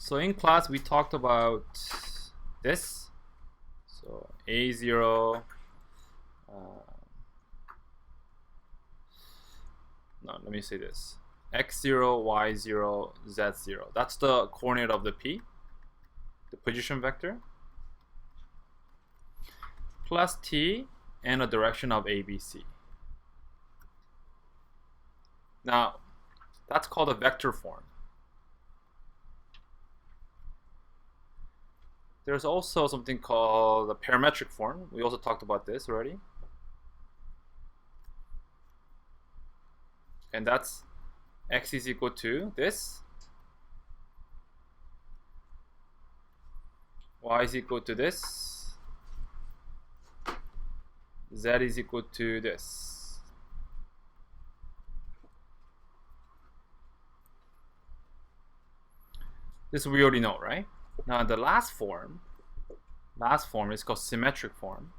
So in class we talked about this. So A0, no, let me say this. X0, Y0, Z0. That's the coordinate of the P, the position vector, plus T and a direction of ABC. Now, that's called a vector form. There's also something called a parametric form. We also talked about this already. And that's x is equal to this, y is equal to this, z is equal to this. This we already know, right? Now the last form is called symmetric form.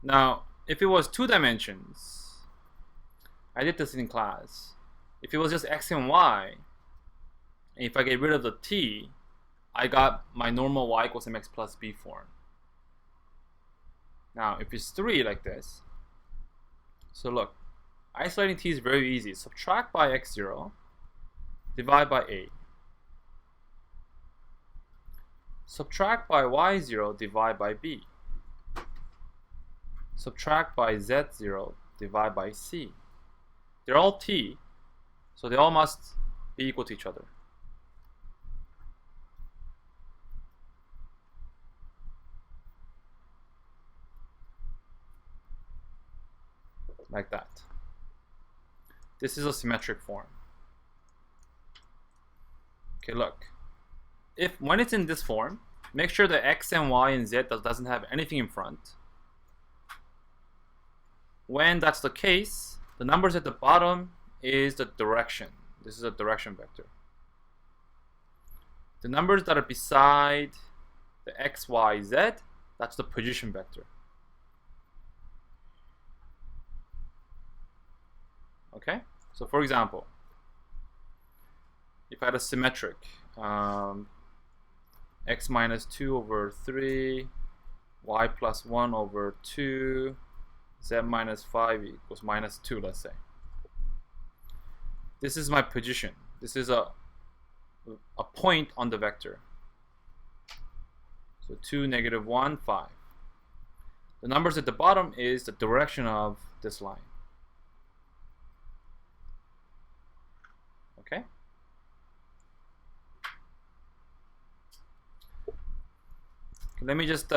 Now, if it was 2 dimensions, I did this in class. If it was just x and y, and if I get rid of the t, I got my normal y equals mx plus b form. Now, if it's 3 like this, so look, isolating t is very easy. Subtract by x0, divide by a. Subtract by y0, divide by b. Subtract by z0, divide by c. They're all t, so they all must be equal to each other. Like that. This is a symmetric form. Okay, look. When it's in this form, make sure that x and y and z doesn't have anything in front. When that's the case, the numbers at the bottom is the direction. This is a direction vector. The numbers that are beside the x, y, z, that's the position vector. Okay? So for example, if I had a symmetric, x minus 2 over 3, y plus 1 over 2, z minus 5 equals minus 2, let's say. This is my position. This is a point on the vector. So 2, negative 1, 5. The numbers at the bottom is the direction of this line. Okay? Let me just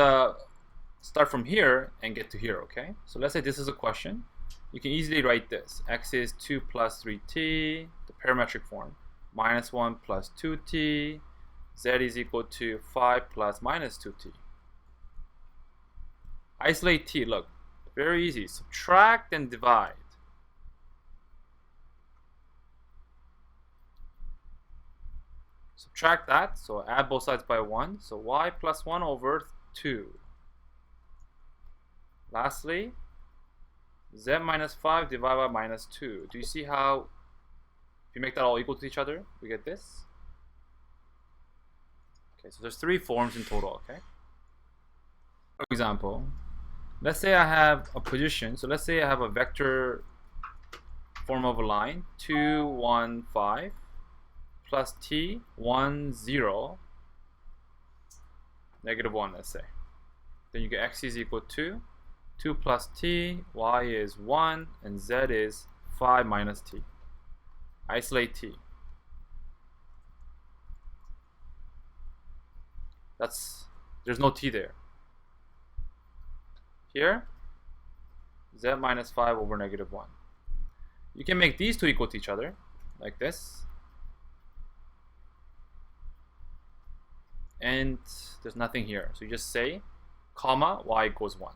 start from here and get to here, okay? So let's say this is a question. You can easily write this. X is 2 plus 3t, the parametric form, minus 1 plus 2t, z is equal to 5 plus minus 2t. Isolate t, look, very easy. Subtract and divide. Subtract that, so add both sides by 1. So y plus 1 over 2. Lastly, z minus 5 divided by minus 2. Do you see how, if you make that all equal to each other, we get this? Okay, so there's 3 forms in total, okay? For example, let's say I have a position. So let's say I have a vector form of a line, 2, 1, 5. Plus t, 1, 0, negative 1, let's say. Then you get x is equal to 2 plus t, y is 1, and z is 5 minus t. Isolate t. There's no t there. Here, z minus 5 over negative 1. You can make these two equal to each other, like this. And there's nothing here. So you just say, comma, y equals 1.